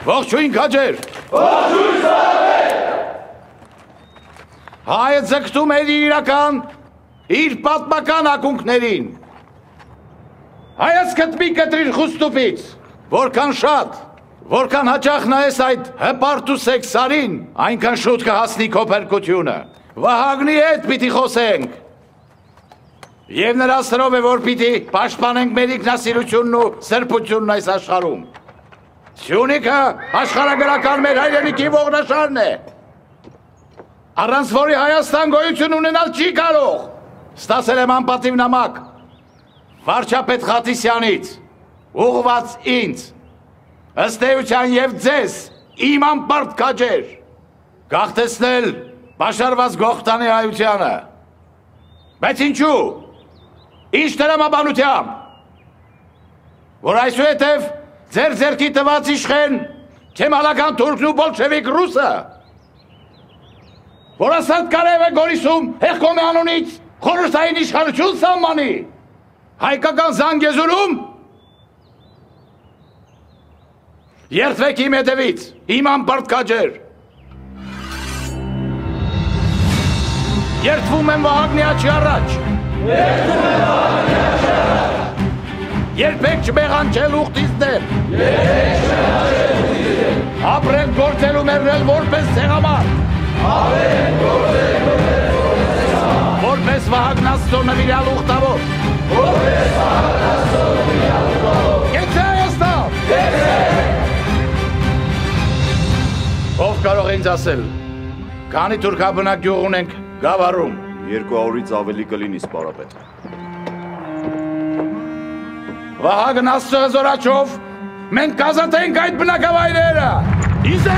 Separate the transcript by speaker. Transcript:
Speaker 1: Ողջույն քաջեր։
Speaker 2: Ողջույն սարավեր։
Speaker 1: Հայը ձգտում էր իր պատմական ակունքներին։ Հայացքդ մի կտրիր խուստուպից, որքան շատ, որքան հաճախ նայես այդ հպարտ ու սեքսարին, այնքան շուտ կհասնի քո փրկությունը։ Վահագնի հետ պիտի խոսենք։ Եվ նրա սրով է, որ պիտի պաշտպանենք մեր ինքնասիրությունն ու սրբությունն այս աշխարհում։ Սյունիքը աշխարհագրական մեր հայրենիքի ողնաշարն է։ Առանց որի Հայաստան գոյություն ունենալ չի կարող։ Ստացել եմ անպատիվ նամակ վարչապետ Խատիսյանից, ուղղված ինձ, ըստ էության եւ ձեզ, իմ անպարտ քաջեր, գաղթեցնել պաշարված Գողթանի հայությանը։ Բայց ինչու։ Ինչ տրամաբանությամբ, որ այսուհետև ձեր ձերքի տված իշխեն Քեմալական թուրքն ու բոլշևիկ ռուսը, որ ասած կարև է Գորիսում Հեղկոմի անունից խորհրդային իշխանություն սահմանի, հայկական Զանգեզուրում երդվեք իմ հետևից, իմ անպարտ քաջեր։ Երդվում եմ Վահագնի աչքի առաջ։ Երբեք չմեղանչել ուխտից դեմ։ Ապրել գործել ու մեռնել որպես ցեղամարդ։ Որպես Վահագն Աստծո նվիրյալ ուխտավոր։ Կեցե Հայաստան։ Ով կարող է ինձ ասել, քանի թուրքաբնակ գյուղ ունենք Գավառում։
Speaker 3: 200-ից ավելի կլինի սպարապետ։
Speaker 1: Վահագն Աստծո զորաչով մենք կազատենք այդ բնակավայրերը։ Իզե